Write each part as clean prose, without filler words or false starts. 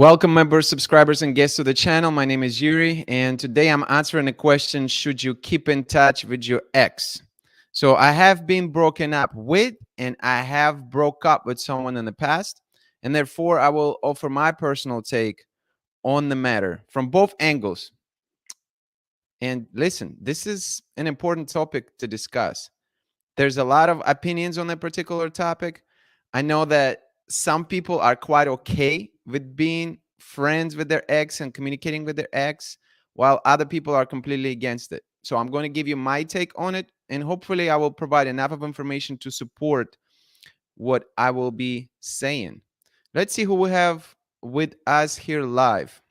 Welcome, members, subscribers, and guests to the channel. My name is Yuri, and today I'm answering a question: should you keep in touch with your ex? So I have been broken up with, and I have broke up with someone in the past, and therefore I will offer my personal take on the matter from both angles. And listen, this is an important topic to discuss. There's a lot of opinions on that particular topic. I know that some people are quite okay with being friends with their ex and communicating with their ex, while other people are completely against it. So I'm going to give you my take on it, and hopefully I will provide enough of information to support what I will be saying. Let's see who we have with us here live.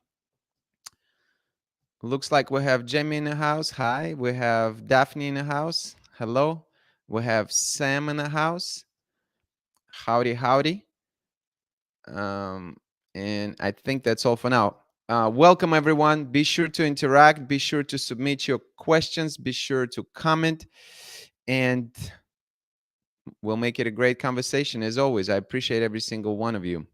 Looks like we have Jamie in the house. Hi. We have Daphne in the house. Hello. We have Sam in the house. Howdy, howdy. Um, and I think that's all for now. Welcome, everyone. Be sure to interact. Be sure to submit your questions. Be sure to comment. And we'll make it a great conversation as always. I appreciate every single one of you.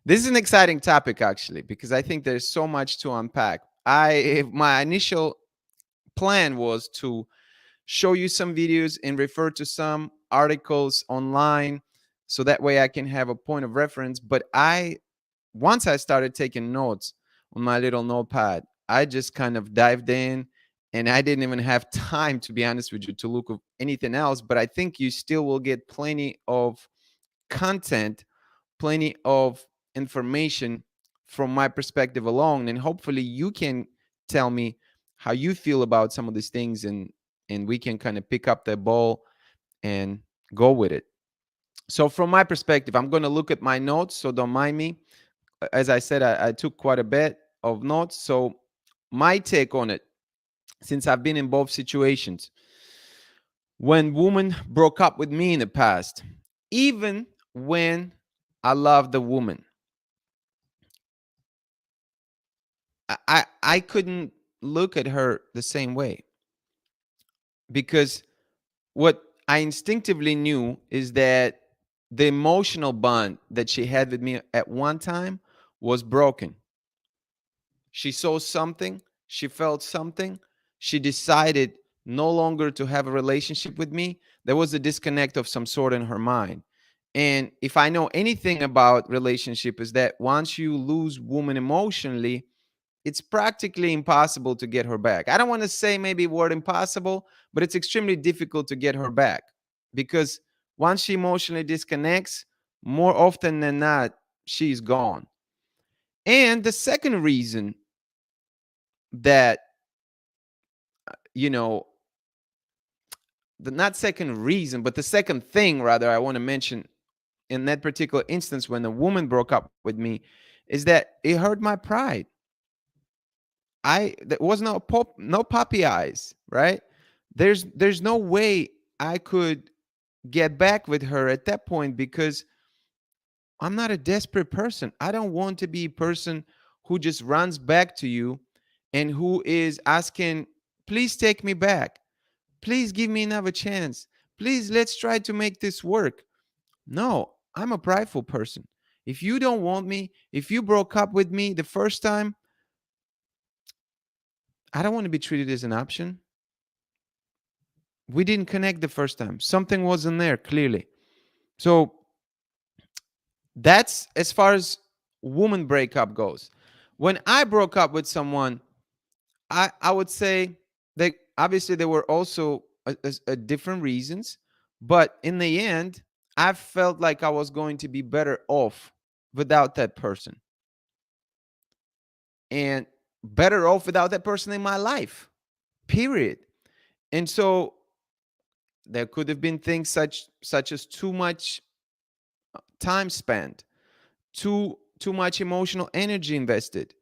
This is an exciting topic, actually, because I think there's so much to unpack. My initial plan was to show you some videos and refer to some articles online so that way I can have a point of reference. But once I started taking notes on my little notepad, I just kind of dived in, and I didn't even have time, to be honest with you, to look at anything else. But I think you still will get plenty of content, plenty of information from my perspective alone. And hopefully you can tell me how you feel about some of these things, and we can kind of pick up the ball and go with it. So from my perspective, I'm going to look at my notes, so don't mind me. As I said, I took quite a bit of notes. So my take on it, since I've been in both situations, when women broke up with me in the past, even when I loved the woman, I couldn't look at her the same way, because what I instinctively knew is that the emotional bond that she had with me at one time was broken. She saw something, she felt something, she decided no longer to have a relationship with me. There was a disconnect of some sort in her mind. And if I know anything about relationship, is that once you lose woman emotionally, it's practically impossible to get her back. I don't want to say maybe word impossible, but it's extremely difficult to get her back, because once she emotionally disconnects, more often than not, she's gone. And the second reason that, you know, the not second reason, but the second thing rather I want to mention in that particular instance when the woman broke up with me is that it hurt my pride. There was no puppy eyes, right? There's no way I could get back with her at that point, because I'm not a desperate person. I don't want to be a person who just runs back to you and who is asking, please take me back. Please give me another chance. Please, let's try to make this work. No, I'm a prideful person. If you don't want me, if you broke up with me the first time, I don't want to be treated as an option. We didn't connect the first time. Something wasn't there, clearly. So that's as far as woman breakup goes. When I broke up with someone, I would say that obviously there were also different reasons, but in the end, I felt like I was going to be better off without that person, and better off without that person in my life, period. And so there could have been things such as too much time spent, too much emotional energy invested,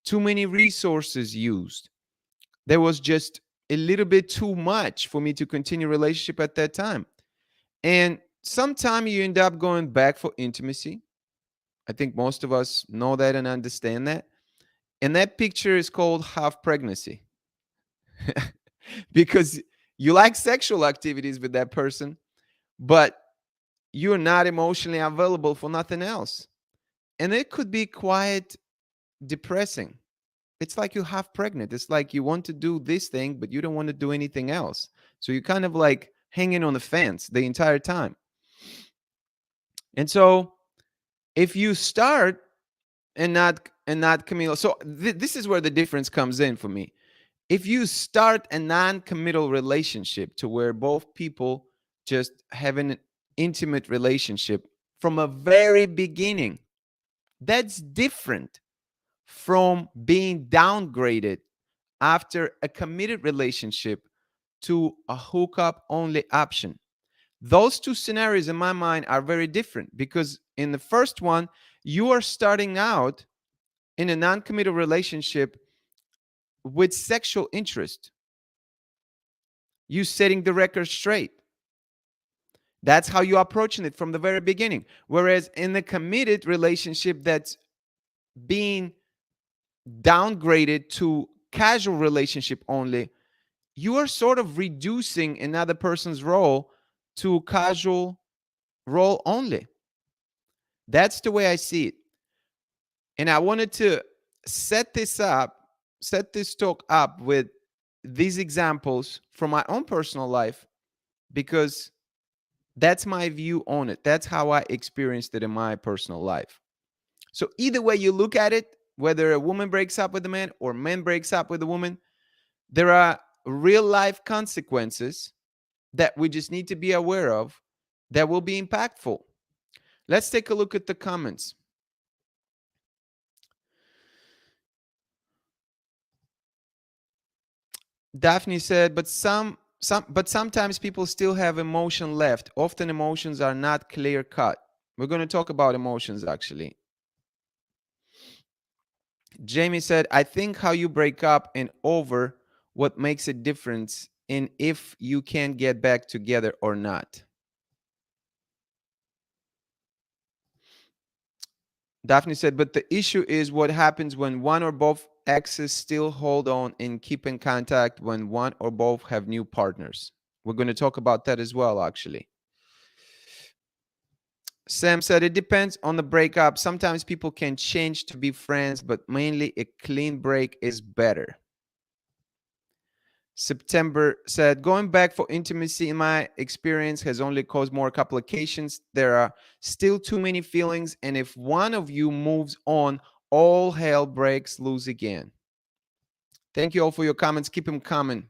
too many resources used. There was just a little bit too much for me to continue a relationship at that time. And sometimes you end up going back for intimacy. I think most of us know that and understand that. And that picture is called half pregnancy, because you like sexual activities with that person, but you're not emotionally available for nothing else. And it could be quite depressing. It's like you half pregnant. It's like you want to do this thing, but you don't want to do anything else. So you're kind of like hanging on the fence the entire time. And so if you start and not committal, so this is where the difference comes in for me. If you start a non-committal relationship to where both people just have an intimate relationship from a very beginning, that's different from being downgraded after a committed relationship to a hookup only option. Those two scenarios in my mind are very different because in the first one, you are starting out in a non-committal relationship with sexual interest. You setting the record straight. That's how you approaching it from the very beginning. Whereas in the committed relationship that's being downgraded to casual relationship only, you are sort of reducing another person's role to casual role only. That's the way I see it. And I wanted to set this up, set this talk up with these examples from my own personal life because that's my view on it. That's how I experienced it in my personal life. So either way you look at it, whether a woman breaks up with a man or man breaks up with a woman, there are real life consequences that we just need to be aware of that will be impactful. Let's take a look at the comments. Daphne said, but sometimes people still have emotion left. Often emotions are not clear cut. We're going to talk about emotions actually. Jamie said, I think how you break up and over what makes a difference in if you can get back together or not. Daphne said, but the issue is what happens when one or both exes still hold on and keep in contact when one or both have new partners. We're going to talk about that as well, actually. Sam said, it depends on the breakup. Sometimes people can change to be friends, but mainly a clean break is better. September said, going back for intimacy, in my experience, has only caused more complications. There are still too many feelings, and if one of you moves on, all hell breaks loose again. Thank you all for your comments. Keep them coming.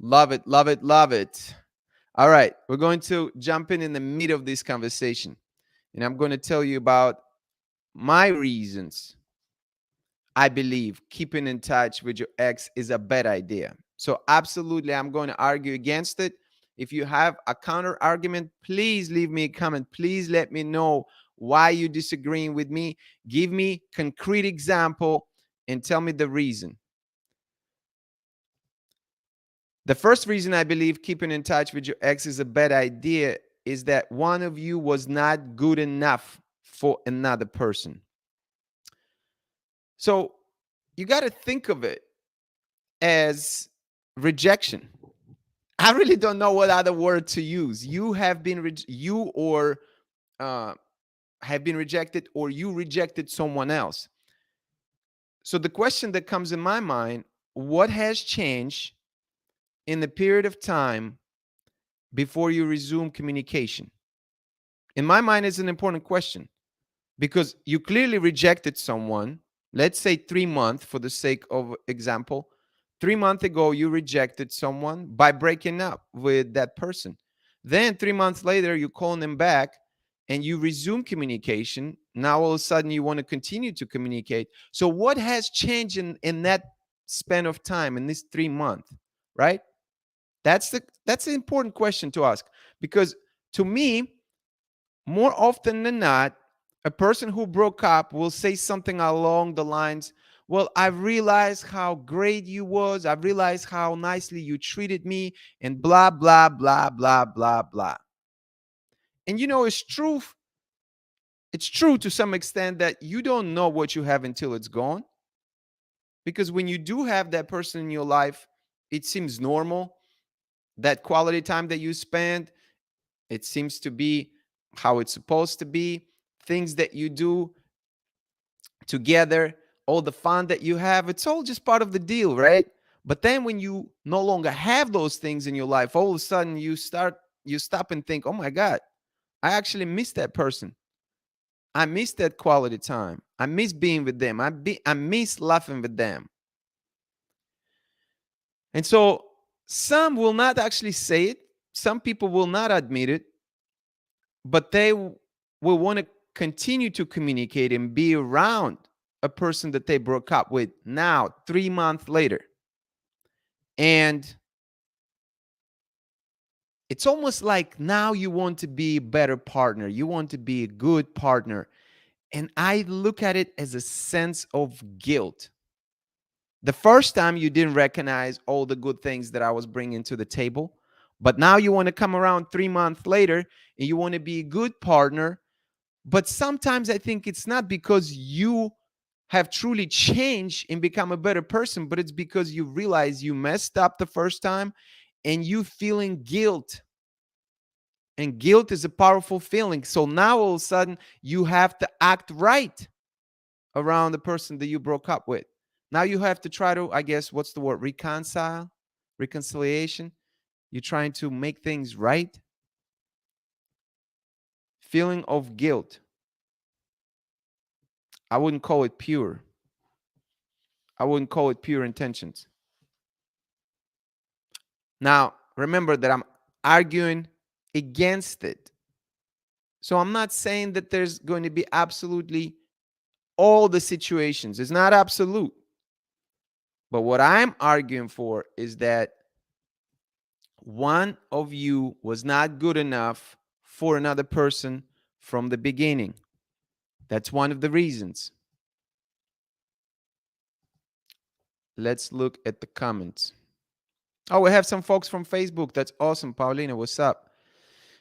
Love it, love it, love it. All right, we're going to jump in the middle of this conversation, and I'm going to tell you about my reasons I believe keeping in touch with your ex is a bad idea. So, absolutely, I'm going to argue against it. If you have a counter argument, please leave me a comment. Please let me know why you're disagreeing with me. Give me concrete example and tell me the reason. The first reason I believe keeping in touch with your ex is a bad idea is that one of you was not good enough for another person. So, you got to think of it as rejection. I really don't know what other word to use. You have been you or uh, have been rejected, or you rejected someone else. So the question that comes in my mind: what has changed in the period of time before you resume communication? In my mind, it's an important question because you clearly rejected someone. Let's say 3 months for the sake of example. 3 months ago, you rejected someone by breaking up with that person. Then 3 months later, you call them back and you resume communication. Now all of a sudden you want to continue to communicate. So what has changed in that span of time in this 3 months, right? That's the important question to ask because to me, more often than not, a person who broke up will say something along the lines, well, I realized how great you was. I realized how nicely you treated me and blah, blah, blah, blah, blah, blah. And it's true. It's true to some extent that you don't know what you have until it's gone. Because when you do have that person in your life, it seems normal. That quality time that you spend, it seems to be how it's supposed to be. Things that you do together all the fun that you have, it's all just part of the deal, right? But then when you no longer have those things in your life, all of a sudden you stop and think, oh my God, I actually miss that person. I miss that quality time. I miss being with them. I miss laughing with them. And so some will not actually say it. Some people will not admit it, but will want to continue to communicate and be around a person that they broke up with now, 3 months later. And it's almost like now you want to be a better partner. You want to be a good partner. And I look at it as a sense of guilt. The first time you didn't recognize all the good things that I was bringing to the table, but now you want to come around 3 months later and you want to be a good partner. But sometimes I think it's not because you have truly changed and become a better person, but it's because you realize you messed up the first time and you feeling guilt. And guilt is a powerful feeling. So now all of a sudden you have to act right around the person that you broke up with. Now you have to try to, I guess, what's the word? Reconciliation. You're trying to make things right. Feeling of guilt. I wouldn't call it pure. I wouldn't call it pure intentions. Now, remember that I'm arguing against it. So I'm not saying that there's going to be absolutely all the situations. It's not absolute. But what I'm arguing for is that one of you was not good enough for another person from the beginning. That's one of the reasons. Let's look at the comments. Oh, we have some folks from Facebook. That's awesome. Paulina, what's up?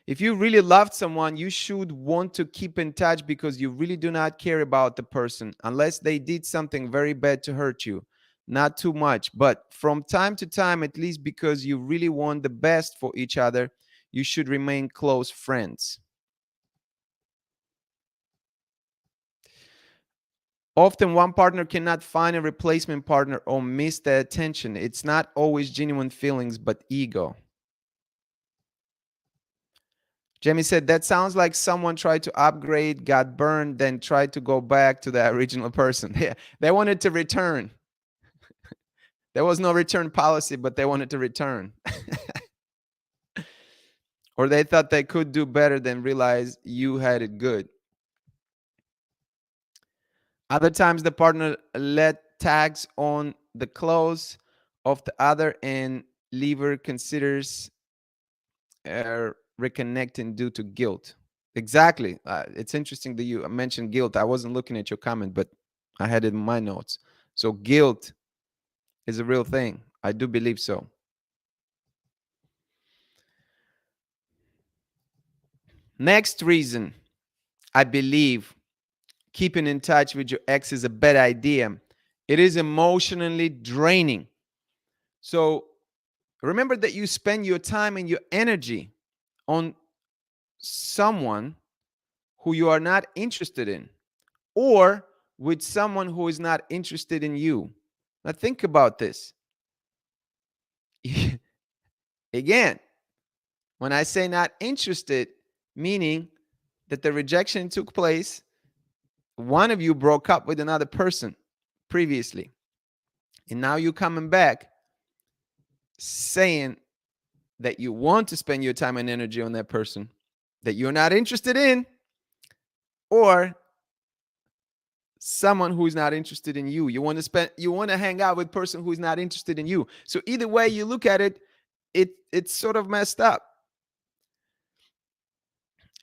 If you really loved someone, you should want to keep in touch because you really do not care about the person unless they did something very bad to hurt you. Not too much, but from time to time, at least because you really want the best for each other, you should remain close friends. Often one partner cannot find a replacement partner or miss the attention. It's not always genuine feelings, but ego. Jamie said, that sounds like someone tried to upgrade, got burned, then tried to go back to the original person. Yeah, they wanted to return. There was no return policy, but they wanted to return. Or they thought they could do better than realize you had it good. Other times the partner let tags on the clothes of the other and leaver considers reconnecting due to guilt. Exactly. It's interesting that you mentioned guilt. I wasn't looking at your comment, but I had it in my notes. So guilt is a real thing. I do believe so. Next reason I believe keeping in touch with your ex is a bad idea. It is emotionally draining. So remember that you spend your time and your energy on someone who you are not interested in, or with someone who is not interested in you. Now think about this. Again, when I say not interested, meaning that the rejection took place, one of you broke up with another person previously, and now you're coming back saying that you want to spend your time and energy on that person that you're not interested in, or someone who's not interested in you. You want to hang out with a person who's not interested in you. So either way you look at it, it's sort of messed up.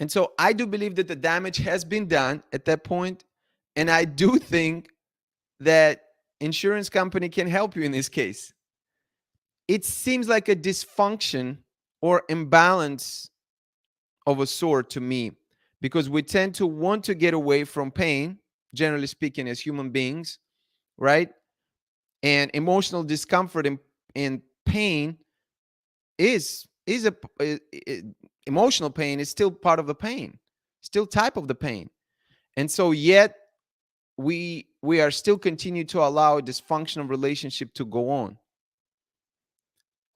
And so I do believe that the damage has been done at that point, and I do think that insurance company can help you in this case. It seems like a dysfunction or imbalance of a sort to me, because we tend to want to get away from pain, generally speaking, as human beings, right? And emotional discomfort and pain is emotional pain is still part of the pain, still type of the pain. And so yet we are still continue to allow a dysfunctional relationship to go on.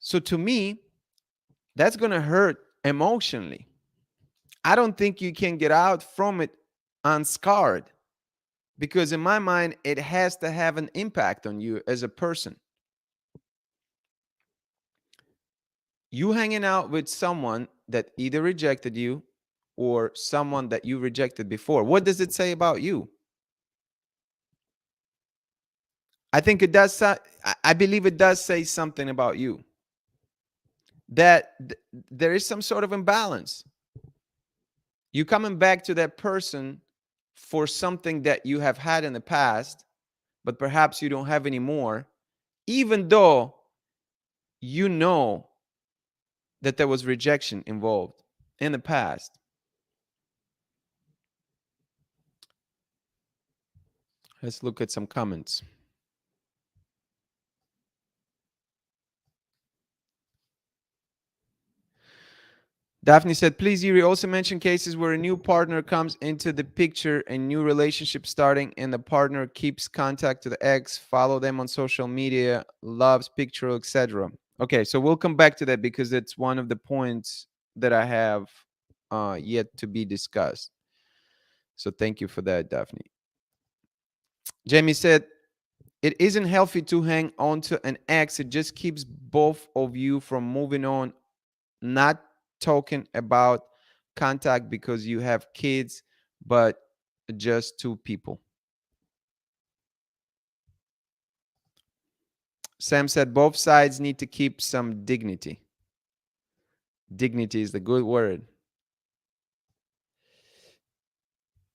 So to me, that's going to hurt emotionally. I don't think you can get out from it unscarred, because in my mind it has to have an impact on you as a person. You hanging out with someone that either rejected you or someone that you rejected before, what does it say about you? I think it does. I believe it does say something about you, that there is some sort of imbalance. You coming back to that person for something that you have had in the past, but perhaps you don't have anymore, even though you know that there was rejection involved in the past. Let's look at some comments. Daphne said, please, Yuri, also mention cases where a new partner comes into the picture, a new relationship starting, and the partner keeps contact to the ex, follow them on social media, loves picture, etc. Okay, so we'll come back to that because it's one of the points that I have yet to be discussed. So thank you for that, Daphne. Jamie said, it isn't healthy to hang on to an ex. It just keeps both of you from moving on, not talking about contact because you have kids, but just two people. Sam said both sides need to keep some dignity. Dignity is the good word.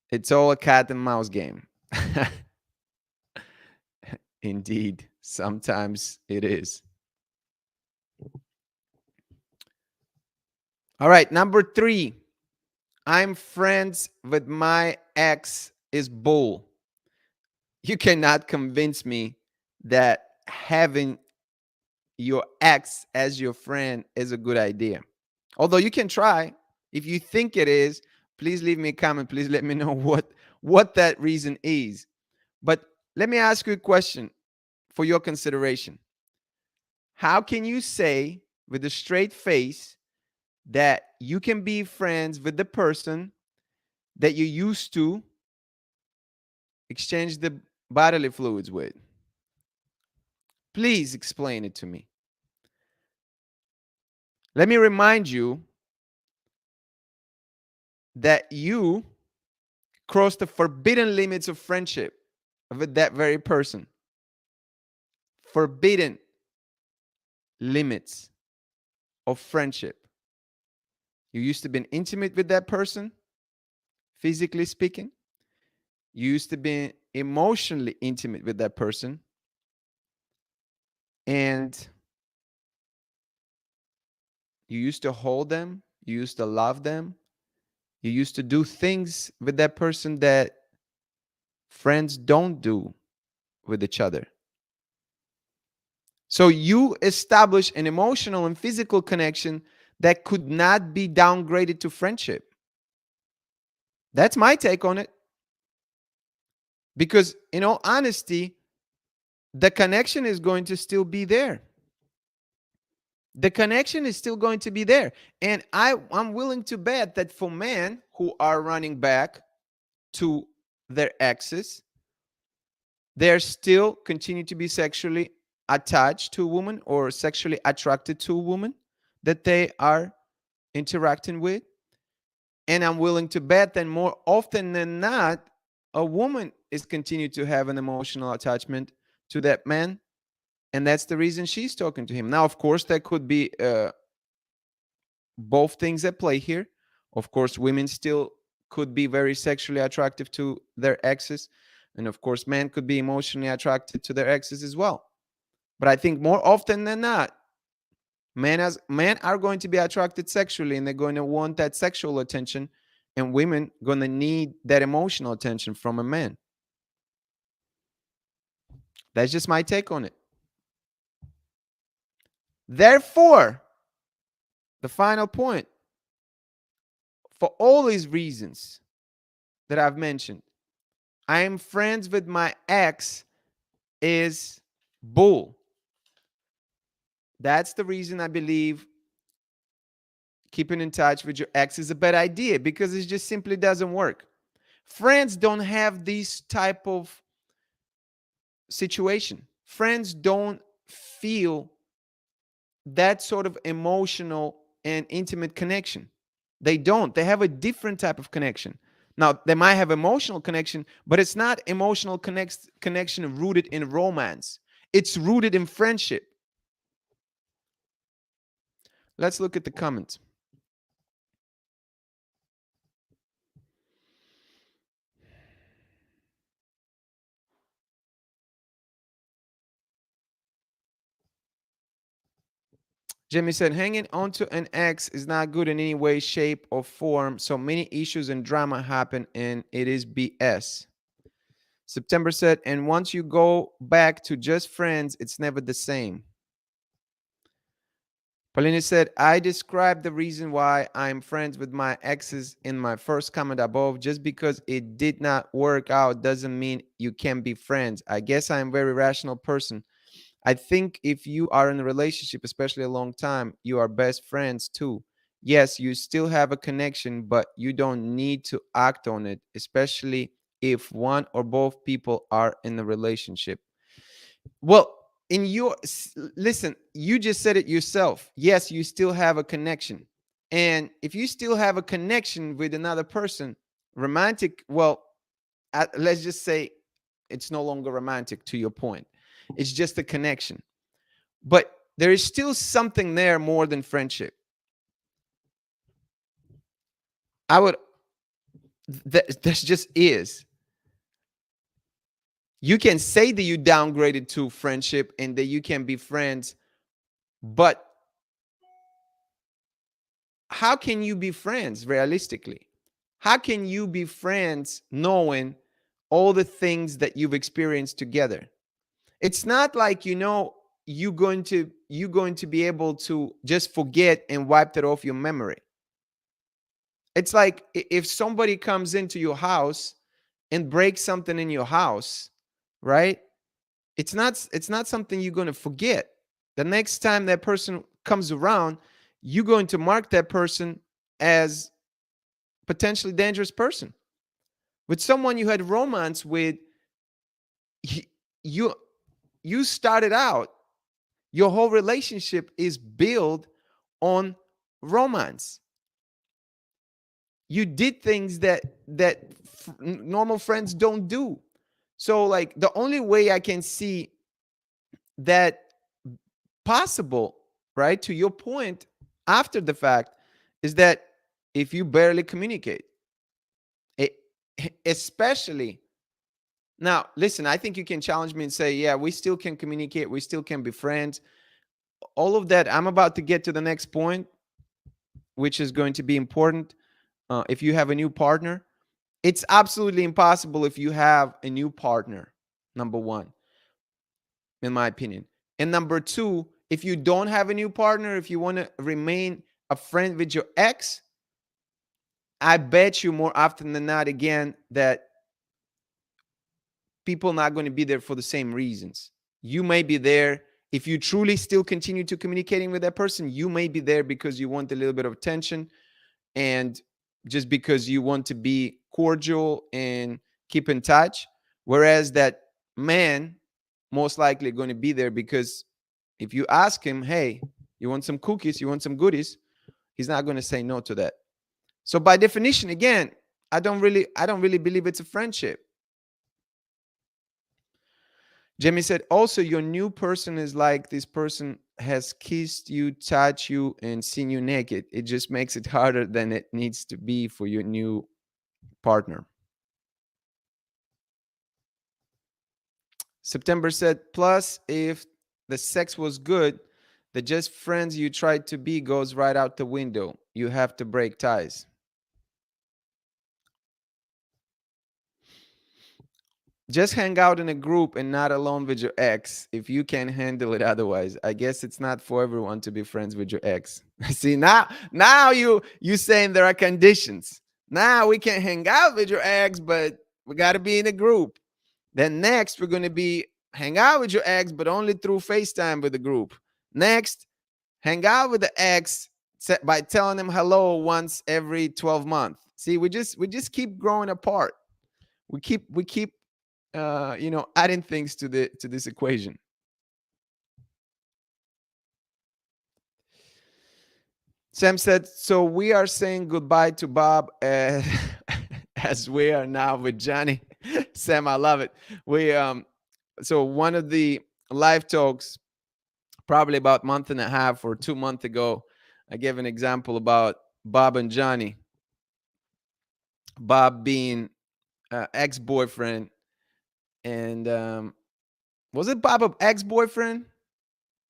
It's all a cat and mouse game. Indeed, sometimes it is. All right, number 3. I'm friends with my ex is bull. You cannot convince me that having your ex as your friend is a good idea. Although you can try. If you think it is, please leave me a comment. Please let me know what that reason is. But let me ask you a question for your consideration. How can you say with a straight face that you can be friends with the person that you used to exchange the bodily fluids with? Please explain it to me. Let me remind you that you crossed the forbidden limits of friendship with that very person. Forbidden limits of friendship. You used to be intimate with that person, physically speaking. You used to be emotionally intimate with that person. And you used to hold them. You used to love them. You used to do things with that person that friends don't do with each other. So you establish an emotional and physical connection that could not be downgraded to friendship. That's my take on it. Because, in all honesty, the connection is going to still be there. The connection is still going to be there. And I'm willing to bet that for men who are running back to their exes, they're still continue to be sexually attached to a woman or sexually attracted to a woman that they are interacting with. And I'm willing to bet that more often than not, a woman is continuing to have an emotional attachment to that man. And that's the reason she's talking to him. Now, of course, there could be both things at play here. Of course, women still could be very sexually attractive to their exes. And of course, men could be emotionally attracted to their exes as well. But I think more often than not, men are going to be attracted sexually and they're going to want that sexual attention, and women going to need that emotional attention from a man. That's just my take on it. Therefore, the final point, for all these reasons that I've mentioned, I'm friends with my ex is bull. That's the reason I believe keeping in touch with your ex is a bad idea, because it just simply doesn't work. Friends don't have this type of situation. Friends don't feel that sort of emotional and intimate connection. They don't. They have a different type of connection. Now, they might have emotional connection, but it's not emotional connection rooted in romance. It's rooted in friendship. Let's look at the comments. Jimmy said, hanging onto an ex is not good in any way, shape, or form. So many issues and drama happen, and it is BS. September said, and once you go back to just friends, it's never the same. Paulina said, I described the reason why I'm friends with my exes in my first comment above. Just because it did not work out doesn't mean you can't be friends. I guess I'm a very rational person. I think if you are in a relationship, especially a long time, you are best friends too. Yes, you still have a connection, but you don't need to act on it, especially if one or both people are in a relationship. Well, in your listen, you just said it yourself. Yes, you still have a connection. And if you still have a connection with another person, romantic, well, let's just say it's no longer romantic to your point. It's just a connection. But there is still something there more than friendship. I would, that just is. You can say that you downgraded to friendship and that you can be friends, but how can you be friends realistically? How can you be friends knowing all the things that you've experienced together? It's not like, you're going to be able to just forget and wipe that off your memory. It's like if somebody comes into your house and breaks something in your house, right? It's not something you're going to forget. The next time that person comes around, you're going to mark that person as potentially dangerous person. With someone you had romance with, you you started out, your whole relationship is built on romance. You did things that normal friends don't do. So like the only way I can see that possible, right, to your point, after the fact, is that if you barely communicate, it, especially now, listen, I think you can challenge me and say, yeah, we still can communicate, we still can be friends, all of that. I'm about to get to the next point, which is going to be important. If you have a new partner, it's absolutely impossible if you have a new partner, number one, in my opinion. And number two, if you don't have a new partner, if you want to remain a friend with your ex, I bet you more often than not, again, that people not going to be there for the same reasons. You may be there, if you truly still continue to communicating with that person, you may be there because you want a little bit of attention, and just because you want to be cordial and keep in touch. Whereas that man most likely going to be there because if you ask him, hey, you want some cookies, you want some goodies, he's not going to say no to that. So by definition, again, I don't really believe it's a friendship. Jamie said, also, your new person is like this person has kissed you, touched you, and seen you naked. It just makes it harder than it needs to be for your new partner. September said, plus, if the sex was good, the just friends you tried to be goes right out the window. You have to break ties. Just hang out in a group and not alone with your ex if you can handle it otherwise. I guess it's not for everyone to be friends with your ex. See, now you saying there are conditions. Now we can hang out with your ex, but We got to be in a group. Then next, we're going to be hang out with your ex, but only through FaceTime with the group. Next, hang out with the ex by telling them hello once every 12 months. See, we just keep growing apart. We keep adding things to this equation. Sam said, so we are saying goodbye to Bob as we are now with Johnny. Sam, I love it. We so one of the live talks, probably about a month and a half or 2 months ago, I gave an example about Bob and Johnny. Bob being ex-boyfriend, and was it Bob an ex-boyfriend?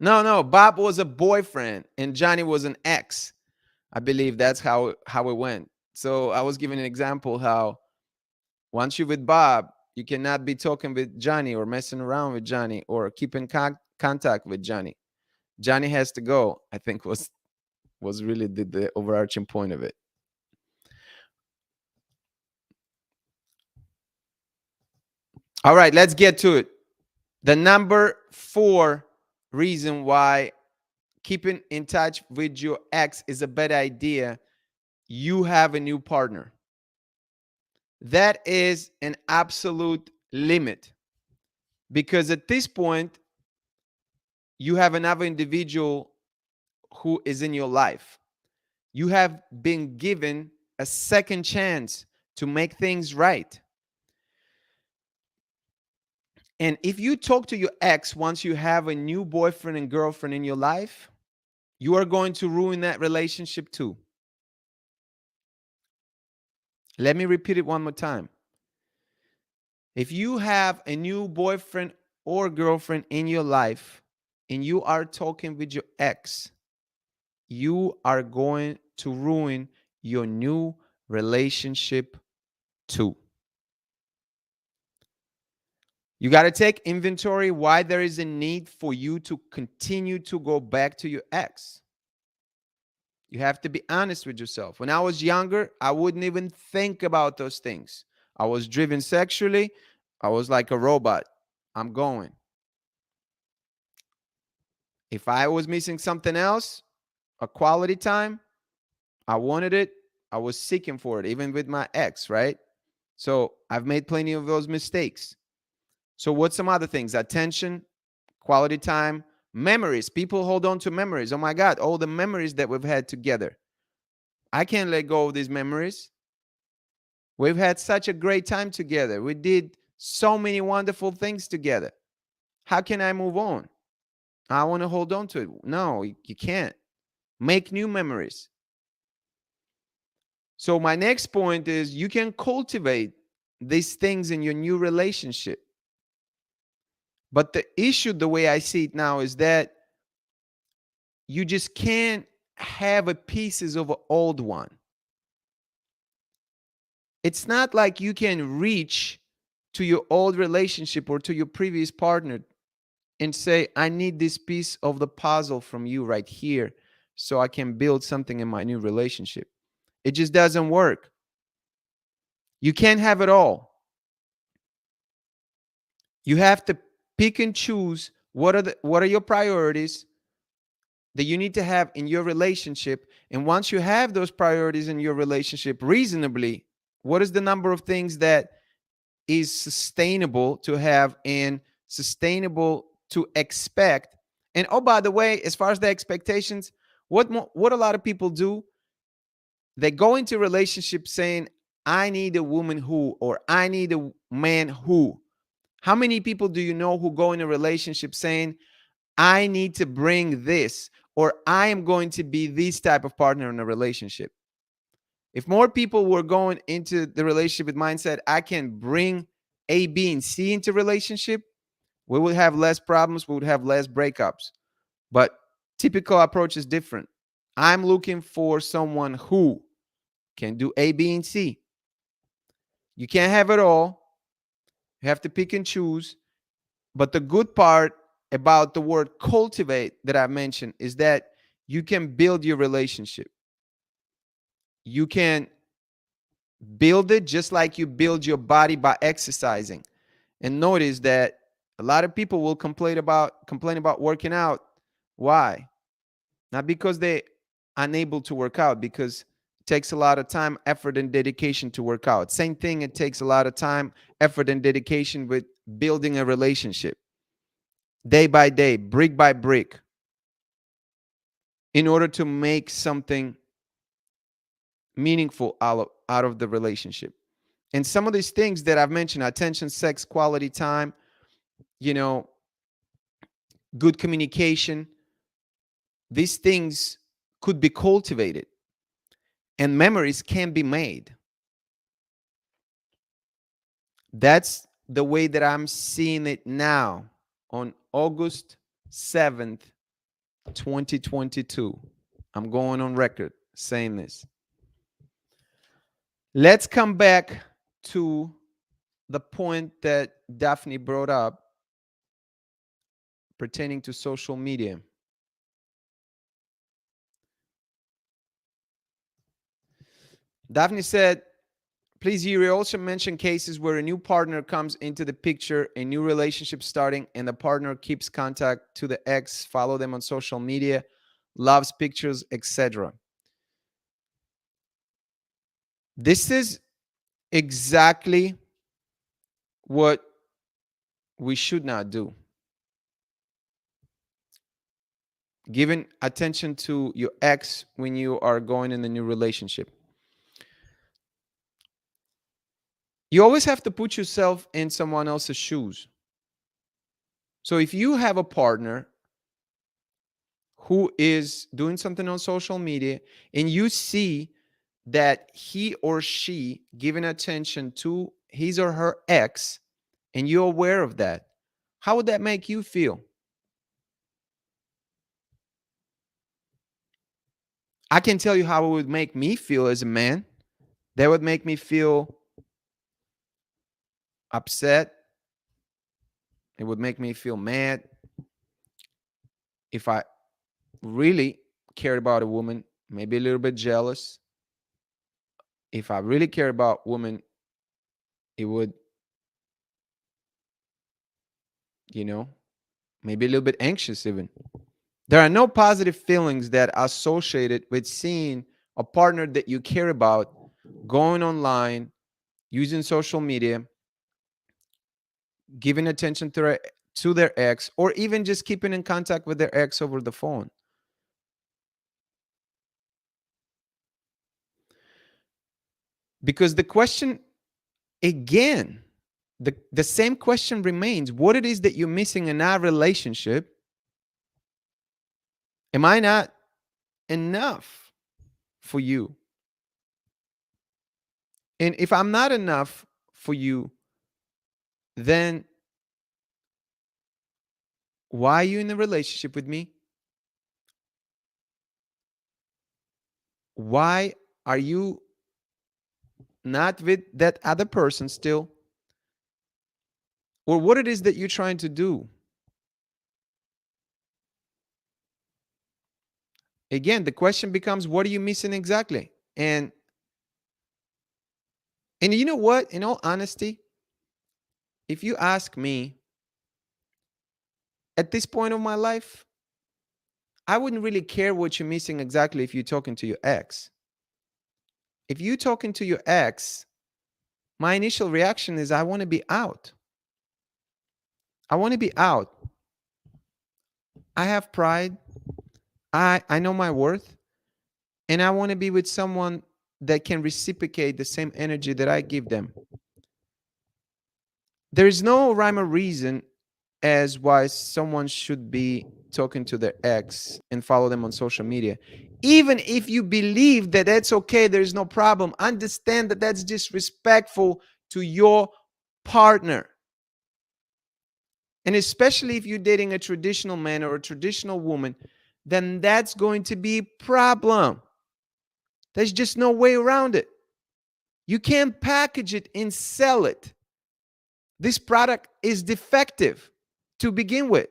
No, no, Bob was a boyfriend and Johnny was an ex. I believe that's how it went. So I was giving an example how once you're with Bob, you cannot be talking with Johnny or messing around with Johnny or keeping contact with Johnny. Johnny has to go, I think was really the overarching point of it. All right, let's get to it. The number 4 reason why keeping in touch with your ex is a bad idea: you have a new partner. That is an absolute limit, because at this point, you have another individual who is in your life. You have been given a second chance to make things right. And if you talk to your ex once you have a new boyfriend and girlfriend in your life, you are going to ruin that relationship too. Let me repeat it one more time. If you have a new boyfriend or girlfriend in your life and you are talking with your ex, you are going to ruin your new relationship too. You got to take inventory why there is a need for you to continue to go back to your ex. You have to be honest with yourself. When I was younger, I wouldn't even think about those things. I was driven sexually. I was like a robot. I'm going. If I was missing something else, a quality time, I wanted it. I was seeking for it, even with my ex, right? So I've made plenty of those mistakes. So what's some other things? Attention, quality time, memories. People hold on to memories. Oh my God, all the memories that we've had together. I can't let go of these memories. We've had such a great time together. We did so many wonderful things together. How can I move on? I want to hold on to it. No, you can't. Make new memories. So my next point is you can cultivate these things in your new relationship. But the issue, the way I see it now, is that you just can't have a pieces of an old one. It's not like you can reach to your old relationship or to your previous partner and say, I need this piece of the puzzle from you right here so I can build something in my new relationship. It just doesn't work. You can't have it all. You have to pick and choose what are your priorities that you need to have in your relationship. And once you have those priorities in your relationship reasonably, what is the number of things that is sustainable to have and sustainable to expect? And oh, by the way, as far as the expectations, what a lot of people do, they go into relationships saying, I need a woman who, or I need a man who. How many people do you know who go in a relationship saying, I need to bring this, or I am going to be this type of partner in a relationship? If more people were going into the relationship with mindset, I can bring A, B, and C into relationship, we would have less problems. We would have less breakups. But typical approach is different. I'm looking for someone who can do A, B, and C. You can't have it all. You have to pick and choose. But the good part about the word cultivate that I mentioned is that you can build your relationship. You can Build it just like you build your body by exercising. And notice that a lot of people will complain about working out. Why? Not because they unable to work out, because it takes a lot of time, effort, and dedication to work out. Same thing, it takes a lot of time, effort, and dedication with building a relationship day by day, brick by brick, in order to make something meaningful out of the relationship. And some of these things that I've mentioned: attention, sex, quality time, you know, good communication, these things could be cultivated and memories can be made. That's the way that I'm seeing it now on August 7th, 2022. I'm going on record saying this. Let's come back to the point that Daphne brought up pertaining to social media. Daphne said, please, Yuri, also mention cases where a new partner comes into the picture, a new relationship starting, and the partner keeps contact to the ex, follow them on social media, loves pictures, etc. This is exactly what we should not do. Giving attention to your ex when you are going in a new relationship. You always have to put yourself in someone else's shoes. So if you have a partner who is doing something on social media and you see that he or she giving attention to his or her ex and you're aware of that, how would that make you feel? I can tell you how it would make me feel as a man. That would make me feel upset. It would make me feel mad. If I really cared about a woman, maybe a little bit jealous. If I really care about women, it would, you know, maybe a little bit anxious even. There are no positive feelings that are associated with seeing a partner that you care about going online, using social media, giving attention to their ex, or even just keeping in contact with their ex over the phone. Because the question, again, the same question remains: what it is that you're missing in our relationship? Am I not enough for you? And if I'm not enough for you, then why are you in a relationship with me? Why are you not with that other person still? Or what it is that you're trying to do? Again, the question becomes, what are you missing exactly? And you know what? In all honesty, if you ask me, at this point of my life, I wouldn't really care what you're missing exactly if you're talking to your ex. If you're talking to your ex, my initial reaction is I want to be out. I want to be out. I have pride. I know my worth. And I want to be with someone that can reciprocate the same energy that I give them. There is no rhyme or reason as why someone should be talking to their ex and follow them on social media. Even if you believe that that's okay, there's no problem, understand that that's disrespectful to your partner. And especially if you're dating a traditional man or a traditional woman, then that's going to be a problem. There's just no way around it. You can't package it and sell it. This product is defective to begin with.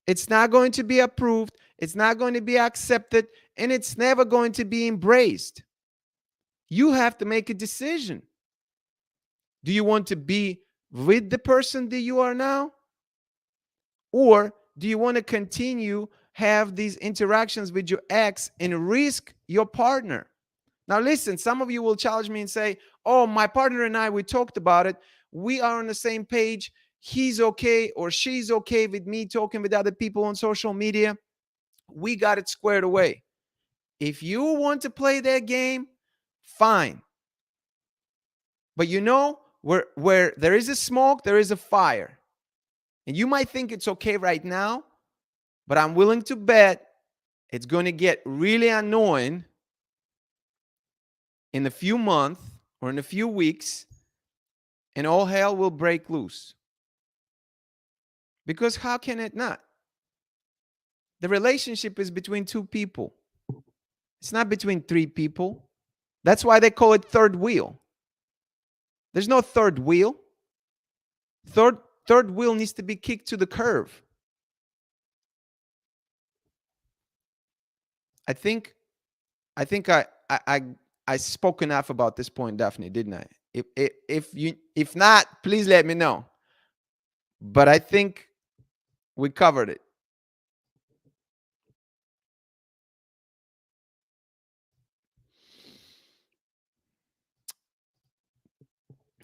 It's not going to be approved, it's not going to be accepted, and it's never going to be embraced. You have to make a decision. Do you want to be with the person that you are now? Or do you want to continue have these interactions with your ex and risk your partner? Now listen, some of you will challenge me and say, "Oh, my partner and I, we talked about it. We are on the same page. He's okay or she's okay with me talking with other people on social media. We got it squared away." If you want to play that game, fine. But you know, where there is a smoke, there is a fire. And you might think it's okay right now, but I'm willing to bet it's going to get really annoying in a few months or in a few weeks, and all hell will break loose. Because how can it not? The relationship is between two people, it's not between three people. That's why they call it third wheel. There's no third wheel. Third, third wheel needs to be kicked to the curve. I think I think I spoke enough about this point, Daphne, didn't I? If not, please let me know. But I think we covered it.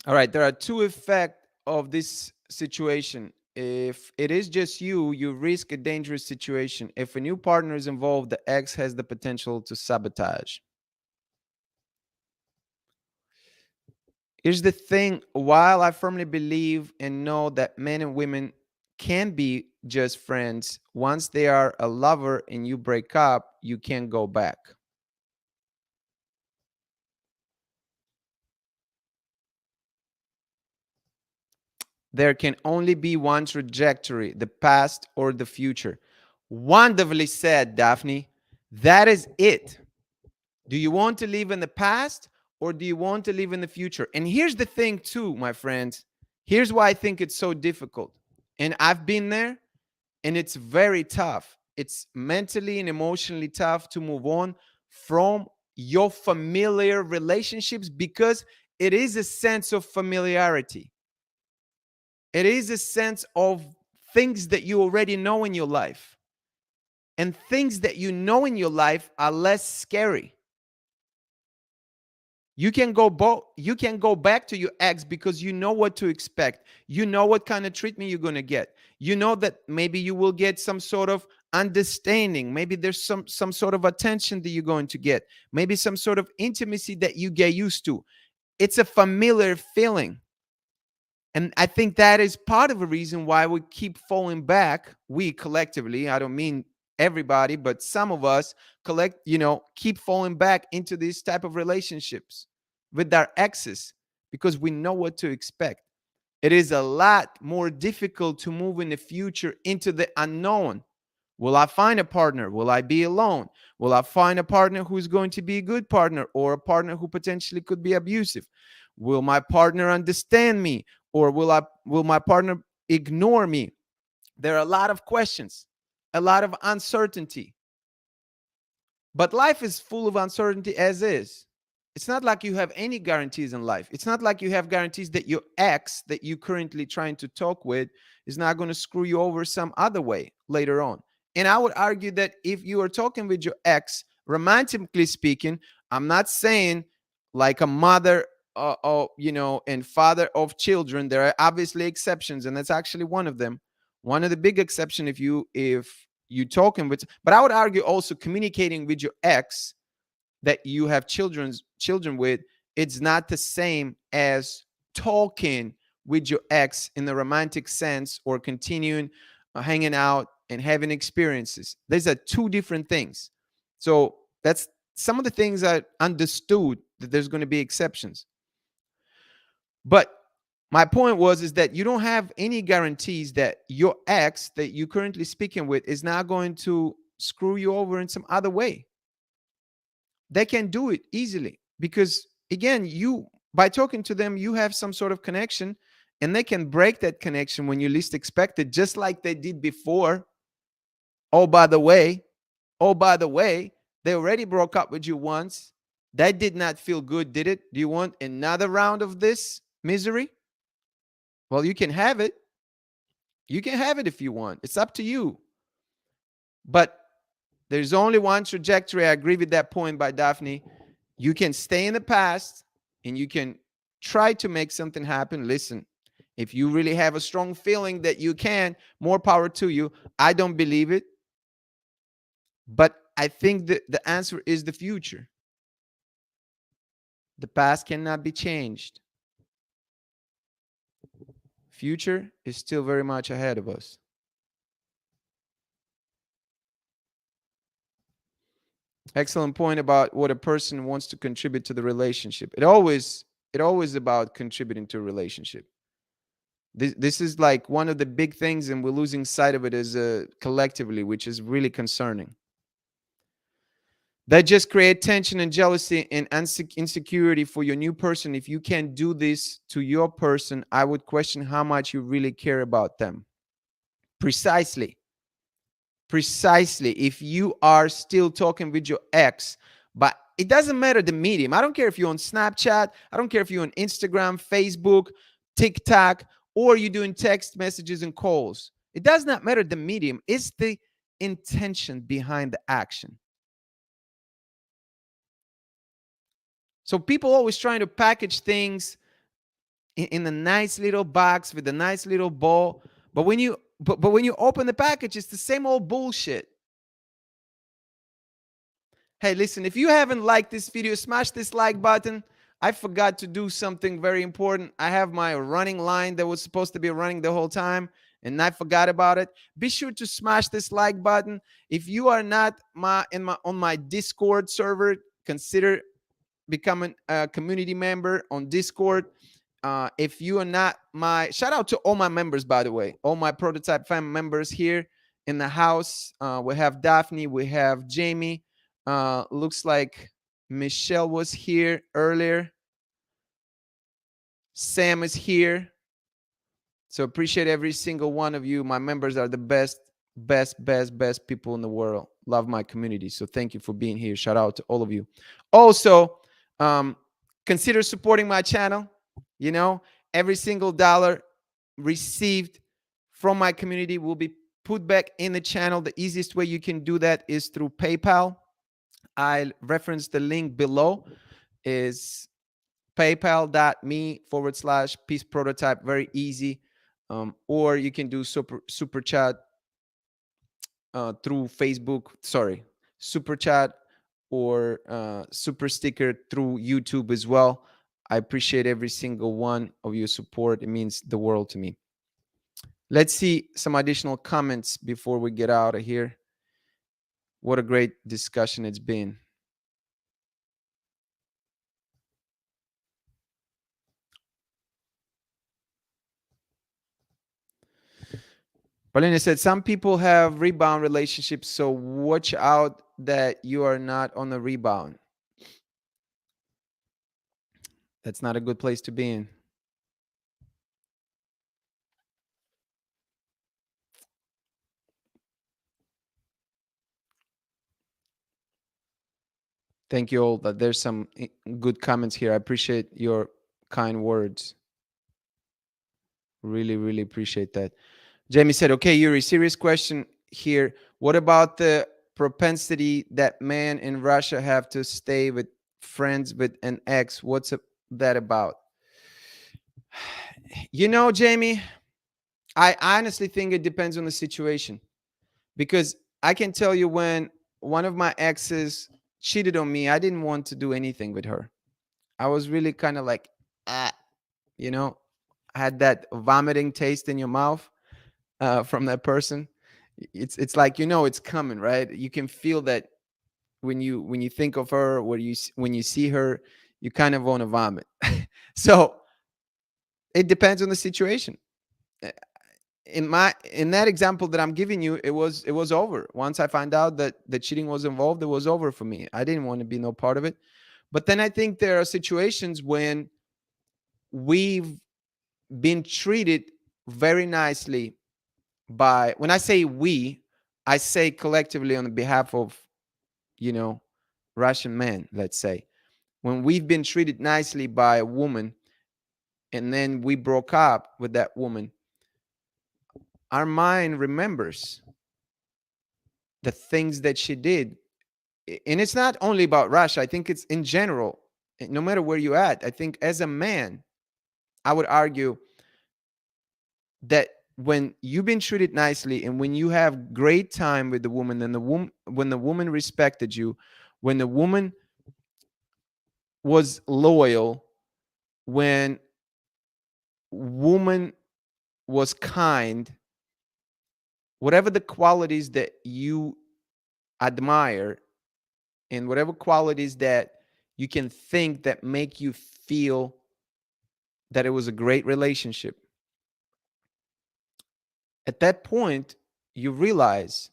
All right, there are two effects of this situation. If it is just you, you risk a dangerous situation. If a new partner is involved, the ex has the potential to sabotage. Here's the thing, while I firmly believe and know that men and women can be just friends, once they are a lover and you break up, you can't go back. There can only be one trajectory, the past or the future. Wonderfully said, Daphne. That is it. Do you want to live in the past or do you want to live in the future? And here's the thing, too, my friends. Here's why I think it's so difficult. And I've been there, and it's very tough. It's mentally and emotionally tough to move on from your familiar relationships because it is a sense of familiarity. It is a sense of things that you already know in your life. And things that you know in your life are less scary. You can go back to your ex because you know what to expect. You know what kind of treatment you're going to get. You know that maybe you will get some sort of understanding. Maybe there's some sort of attention that you're going to get. Maybe some sort of intimacy that you get used to. It's a familiar feeling. And I think that is part of the reason why we keep falling back. We collectively, I don't mean everybody, but some of us keep falling back into these type of relationships with our exes because we know what to expect. It is a lot more difficult to move in the future into the unknown. Will I find a partner? Will I be alone? Will I find a partner who's going to be a good partner or a partner who potentially could be abusive? Will my partner understand me or will my partner ignore me? There are a lot of questions, a lot of uncertainty. But life is full of uncertainty as is. It's not like you have any guarantees in life. It's not like you have guarantees that your ex that you currently trying to talk with is not going to screw you over some other way later on. And I would argue that if you are talking with your ex, romantically speaking, I'm not saying like a mother and father of children. There are obviously exceptions, and that's actually one of them. One of the big exception if you talking with, but I would argue also communicating with your ex that you have children with, it's not the same as talking with your ex in the romantic sense or continuing hanging out and having experiences. These are two different things. So that's some of the things I understood that there's going to be exceptions. But my point was is that you don't have any guarantees that your ex that you're currently speaking with is not going to screw you over in some other way. They can do it easily because again, you by talking to them, you have some sort of connection and they can break that connection when you least expect it, just like they did before. Oh, by the way, they already broke up with you once. That did not feel good, did it? Do you want another round of this? misery? Well, you can have it. You can have it if you want. It's up to you. But there's only one trajectory. I agree with that point by Daphne. You can stay in the past and you can try to make something happen. Listen, if you really have a strong feeling that you can, more power to you. I don't believe it. But I think that the answer is the future. The past cannot be changed. Future is still very much ahead of us. Excellent point about what a person wants to contribute to the relationship. It always about contributing to a relationship. This is like one of the big things, and we're losing sight of it as collectively, which is really concerning. That just create tension and jealousy and insecurity for your new person. If you can do this to your person, I would question how much you really care about them. Precisely. Precisely. If you are still talking with your ex, but it doesn't matter the medium. I don't care if you're on Snapchat. I don't care if you're on Instagram, Facebook, TikTok, or you're doing text messages and calls. It does not matter the medium. It's the intention behind the action. So people always trying to package things in a nice little box with a nice little ball. But when you open the package, it's the same old bullshit. Hey, listen, if you haven't liked this video, smash this like button. I forgot to do something very important. I have my running line that was supposed to be running the whole time, and I forgot about it. Be sure to smash this like button. If you are not on my Discord server, consider becoming a community member on Discord. If you are not my, shout out to all my members, by the way, all my prototype family members here in the house. We have Daphne, we have Jamie. Looks like Michelle was here earlier. Sam is here. So appreciate every single one of you. My members are the best people in the world. Love my community. So thank you for being here. Shout out to all of you. Also, consider supporting my channel. You know, every single dollar received from my community will be put back in the channel. The easiest way you can do that is through PayPal. I reference the link below, is paypal.me/peace prototype. Very easy. Or you can do super chat through Facebook. Sorry, super chat or super sticker through YouTube as well. I appreciate every single one of your support. It means the world to me. Let's see some additional comments before we get out of here. What a great discussion it's been. Paulina said, some people have rebound relationships, so watch out that you are not on the rebound. That's not a good place to be in. Thank you all. That there's some good comments here. I appreciate your kind words. Really, really appreciate that. Jamie said, okay, Yuri, serious question here. What about the propensity that men in Russia have to stay with friends with an ex? What's that about? You know, Jamie, I honestly think it depends on the situation, because I can tell you when one of my exes cheated on me, I didn't want to do anything with her. I was really kind of like, you know, had that vomiting taste in your mouth from that person. It's like, you know, it's coming, right? You can feel that when you think of her, when you see her, you kind of want to vomit. So it depends on the situation. In that example that I'm giving you, it was over. Once I find out that the cheating was involved, it was over for me. I didn't want to be no part of it. But then I think there are situations when we've been treated very nicely by, when I say we, I say collectively on behalf of, you know, Russian men, let's say, when we've been treated nicely by a woman and then we broke up with that woman, our mind remembers the things that she did. And it's not only about Russia. I think it's in general. No matter where you're at, I think as a man, I would argue that when you've been treated nicely and when you have great time with the woman, and the woman, when the woman respected you, when the woman was loyal, when woman was kind, whatever the qualities that you admire and whatever qualities that you can think that make you feel that it was a great relationship, at that point you realize,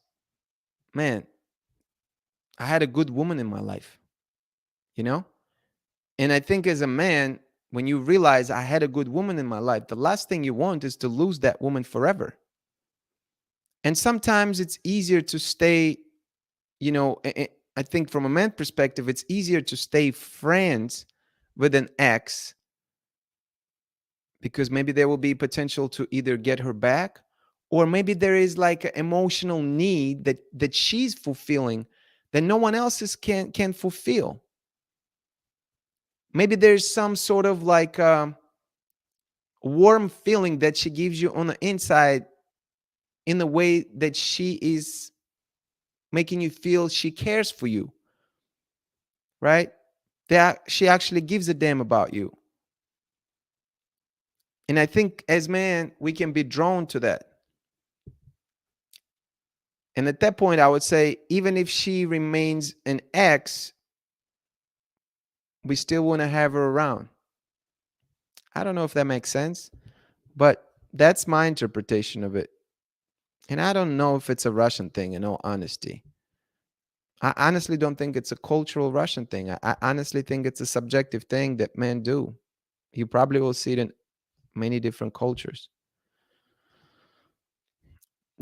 man, I had a good woman in my life, you know? And I think as a man, when you realize I had a good woman in my life, the last thing you want is to lose that woman forever. And sometimes it's easier to stay, I think from a man perspective, it's easier to stay friends with an ex because maybe there will be potential to either get her back, or maybe there is like an emotional need that she's fulfilling that no one else can fulfill. Maybe there's some sort of like warm feeling that she gives you on the inside in the way that she is making you feel she cares for you, right? That she actually gives a damn about you. And I think as men, we can be drawn to that. And at that point, I would say, even if she remains an ex, we still want to have her around. I don't know if that makes sense, but that's my interpretation of it. And I don't know if it's a Russian thing, in all honesty. I honestly don't think it's a cultural Russian thing. I honestly think it's a subjective thing that men do. You probably will see it in many different cultures.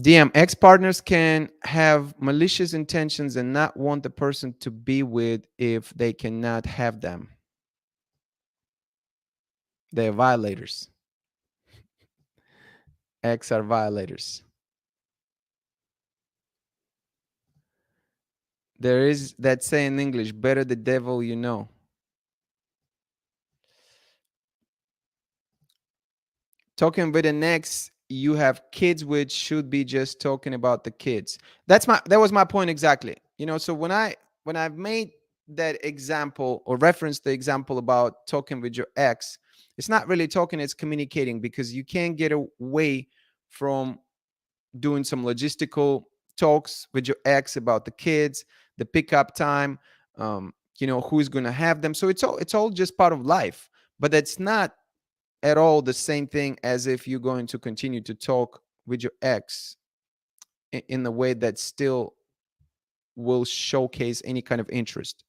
DM, ex partners can have malicious intentions and not want the person to be with if they cannot have them. They're violators. Ex are violators. There is that saying in English, better the devil you know. Talking with an ex you have kids with should be just talking about the kids. That was my point exactly. So when I've made that example or referenced the example about talking with your ex, it's not really talking, it's communicating, because you can't get away from doing some logistical talks with your ex about the kids, the pickup time, who's going to have them. So it's all just part of life, but that's not at all the same thing as if you're going to continue to talk with your ex in the way that still will showcase any kind of interest.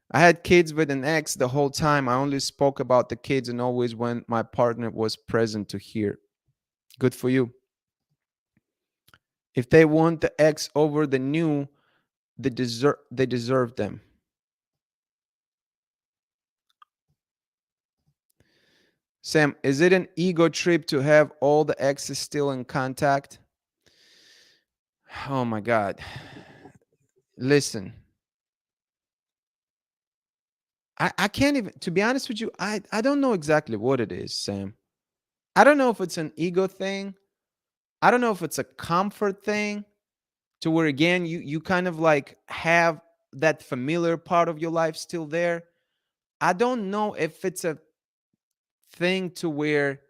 I had kids with an ex the whole time. I only spoke about the kids and always when my partner was present to hear. Good for you. If they want the ex over the new, they deserve them. Sam, is it an ego trip to have all the exes still in contact? Oh my God. Listen, I can't even, to be honest with you, I don't know exactly what it is, Sam. I don't know if it's an ego thing. I don't know if it's a comfort thing to where, again, you kind of like have that familiar part of your life still there. I don't know if it's a thing to where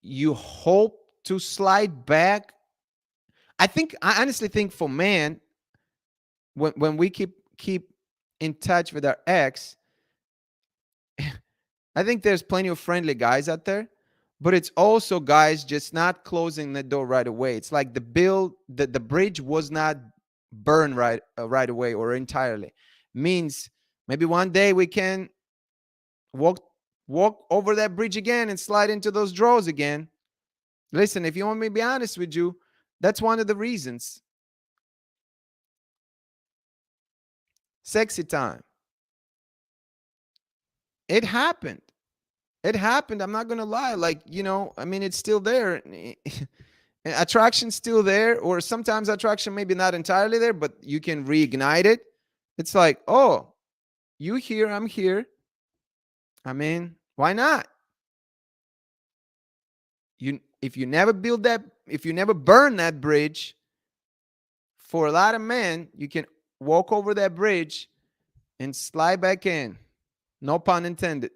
you hope to slide back. I honestly think for man, when we keep in touch with our ex, I think there's plenty of friendly guys out there, but it's also guys just not closing the door right away. It's like the bridge was not burned right away or entirely. Means maybe one day we can walk walk over that bridge again and slide into those drawers again. Listen, if you want me to be honest with you, that's one of the reasons. Sexy time. It happened. It happened. I'm not gonna lie. Like, I mean, it's still there. Attraction's still there, or sometimes attraction maybe not entirely there, but you can reignite it. It's like, oh, you here, I'm here. I mean, why not? If you never build that, if you never burn that bridge, for a lot of men, you can walk over that bridge and slide back in. No pun intended.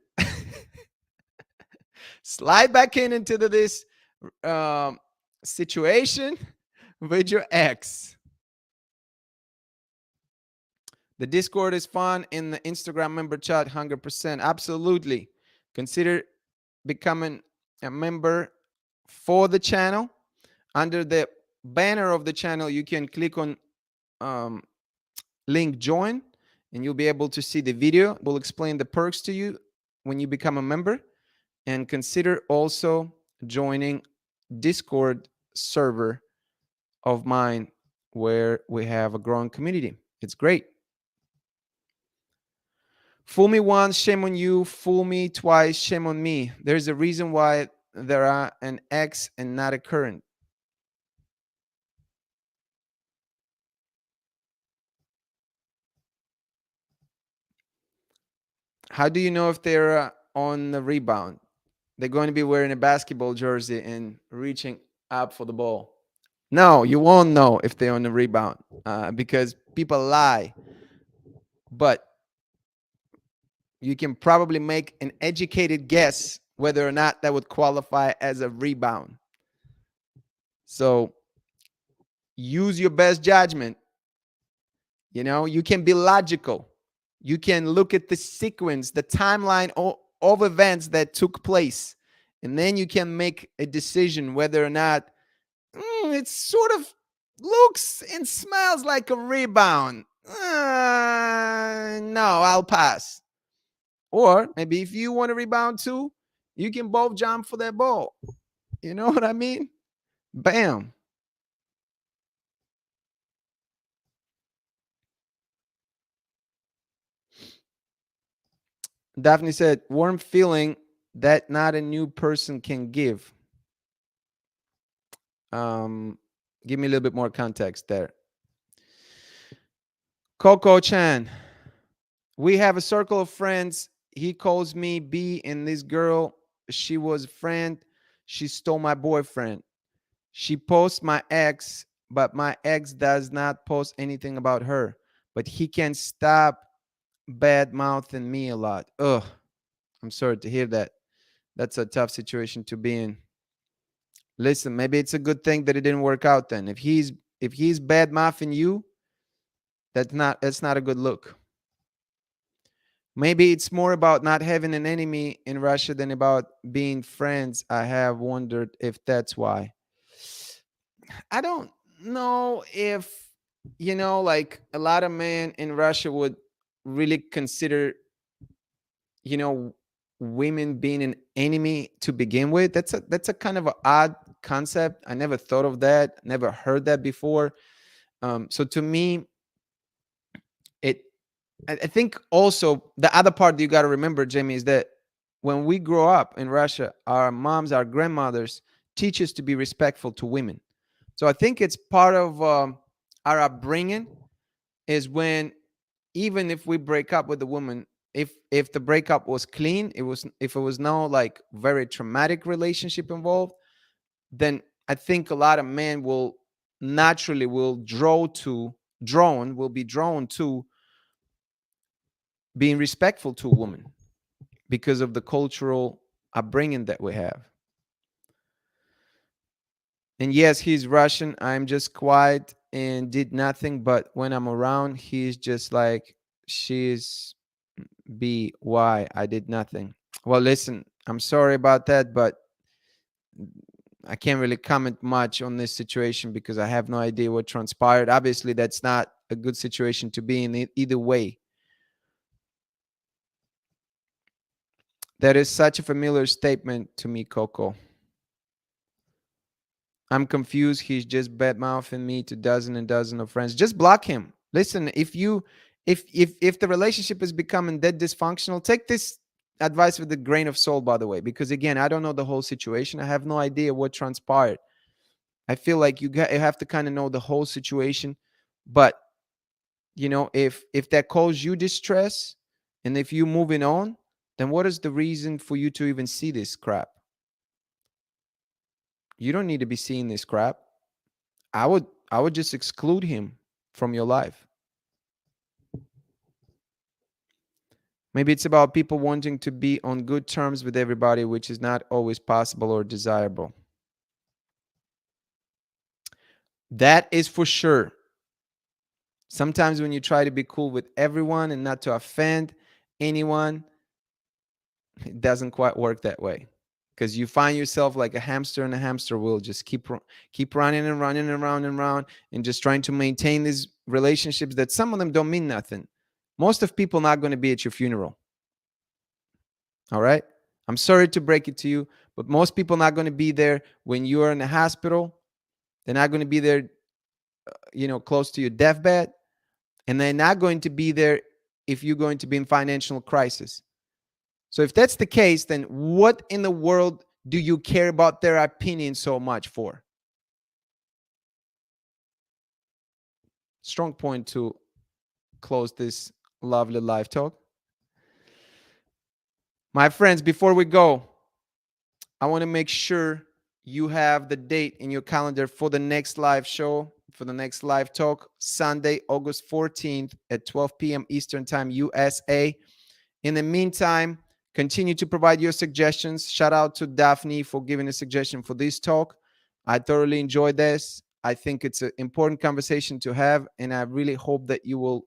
Slide back in into this um, situation with your ex. The Discord is fun in the Instagram member chat, 100%. Absolutely. Consider becoming a member for the channel. Under the banner of the channel, you can click on um, link join, and you'll be able to see the video. We'll explain the perks to you when you become a member. And consider also joining Discord server of mine where we have a growing community. It's great. Fool me once, shame on you. Fool me twice, shame on me. There's a reason why there are an ex and not a current. How do you know if they're on the rebound? They're going to be wearing a basketball jersey and reaching up for the ball. No, you won't know if they're on the rebound because people lie. But you can probably make an educated guess whether or not that would qualify as a rebound. So use your best judgment. You can be logical. You can look at the sequence, the timeline of events that took place, and then you can make a decision whether or not it sort of looks and smells like a rebound. No, I'll pass. Or maybe if you want to rebound too, you can both jump for that ball. You know what I mean? Bam. Daphne said, warm feeling that not a new person can give. Give me a little bit more context there. Coco Chan, we have a circle of friends. He calls me B, and this girl, she was a friend. She stole my boyfriend. She posts my ex, but my ex does not post anything about her. But he can't stop bad mouthing me a lot. Ugh, I'm sorry to hear that. That's a tough situation to be in. Listen, maybe it's a good thing that it didn't work out then. If he's bad mouthing you, that's not a good look. Maybe it's more about not having an enemy in Russia than about being friends. I have wondered if that's why. I don't know if like a lot of men in Russia would really consider you know women being an enemy to begin with. That's a kind of an odd concept. I never thought of that, never heard that before. So to me, it I think also the other part that you got to remember, Jamie, is that when we grow up in Russia, our moms, our grandmothers teach us to be respectful to women. So I think it's part of our upbringing is when even if we break up with a woman, if the breakup was clean, if it was no like very traumatic relationship involved, then I think a lot of men will naturally will be drawn to being respectful to a woman because of the cultural upbringing that we have. And yes, he's Russian. I'm just quiet and did nothing. But when I'm around, he's just like, she's B. Why? I did nothing. Well, listen, I'm sorry about that, but I can't really comment much on this situation because I have no idea what transpired. Obviously, that's not a good situation to be in either way. That is such a familiar statement to me, Coco. I'm confused. He's just bad mouthing me to dozen and dozen of friends. Just block him. Listen, if the relationship is becoming that dysfunctional, take this advice with a grain of salt, by the way, because again, I don't know the whole situation. I have no idea what transpired. I feel like you have to kind of know the whole situation. But if that causes you distress, and if you're moving on, then what is the reason for you to even see this crap? You don't need to be seeing this crap. I would just exclude him from your life. Maybe it's about people wanting to be on good terms with everybody, which is not always possible or desirable. That is for sure. Sometimes when you try to be cool with everyone and not to offend anyone, it doesn't quite work that way, because you find yourself like a hamster in a hamster wheel, just keep running and running and round and round, and just trying to maintain these relationships that some of them don't mean nothing. Most of people not going to be at your funeral. All right. I'm sorry to break it to you, but most people not going to be there when you are in the hospital. They're not going to be there, close to your deathbed. And they're not going to be there if you're going to be in financial crisis. So if that's the case, then what in the world do you care about their opinion so much for? Strong point to close this lovely live talk. My friends, before we go, I want to make sure you have the date in your calendar for the next live show, for the next live talk, Sunday, August 14th at 12 p.m. Eastern Time, USA. In the meantime, continue to provide your suggestions. Shout out to Daphne for giving a suggestion for this talk. I thoroughly enjoyed this. I think it's an important conversation to have, and I really hope that you will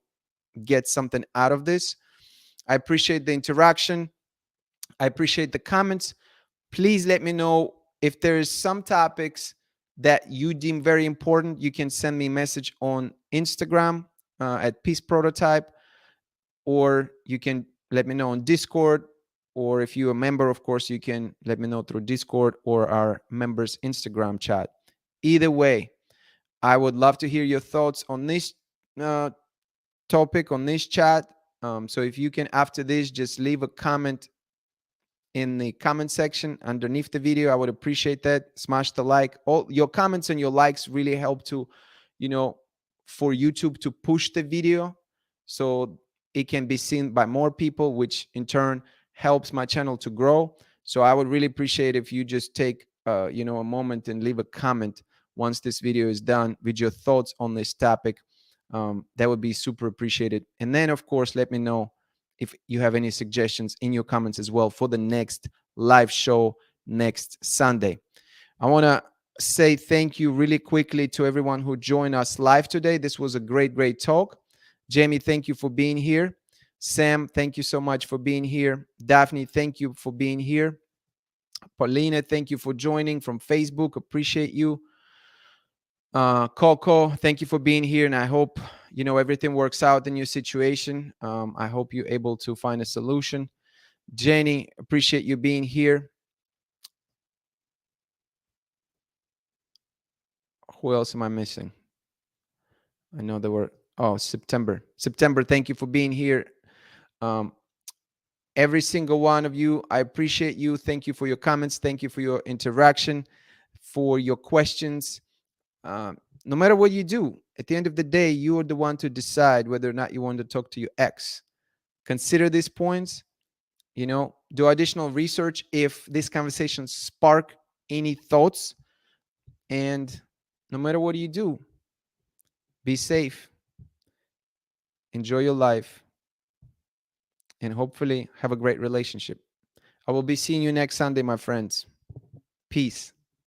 get something out of this. I appreciate the interaction. I appreciate the comments. Please let me know if there is some topics that you deem very important. You can send me a message on Instagram at Peace Prototype, or you can let me know on Discord, or if you're a member, of course, you can let me know through Discord or our members Instagram chat. Either way, I would love to hear your thoughts on this topic, on this chat. So if you can, after this, just leave a comment in the comment section underneath the video. I would appreciate that. Smash the like. All your comments and your likes really help to, for YouTube to push the video so it can be seen by more people, which in turn helps my channel to grow. So I would really appreciate if you just take a moment and leave a comment once this video is done with your thoughts on this topic. That would be super appreciated. And then, of course, let me know if you have any suggestions in your comments as well for the next live show next Sunday. I want to say thank you really quickly to everyone who joined us live today. This was a great talk. Jamie, thank you for being here. Sam, thank you so much for being here. Daphne, thank you for being here. Paulina, thank you for joining from Facebook. Appreciate you. Coco, thank you for being here, and I hope everything works out in your situation. I hope you're able to find a solution. Jenny, appreciate you being here. Who else am I missing? I know there were. September, thank you for being here. Every single one of you, I appreciate you. Thank you for your comments. Thank you for your interaction, for your questions. No matter what you do, at the end of the day, you are the one to decide whether or not you want to talk to your ex. Consider these points, do additional research if this conversation spark any thoughts. And no matter what you do, be safe, enjoy your life, and hopefully have a great relationship. I will be seeing you next Sunday, my friends. Peace.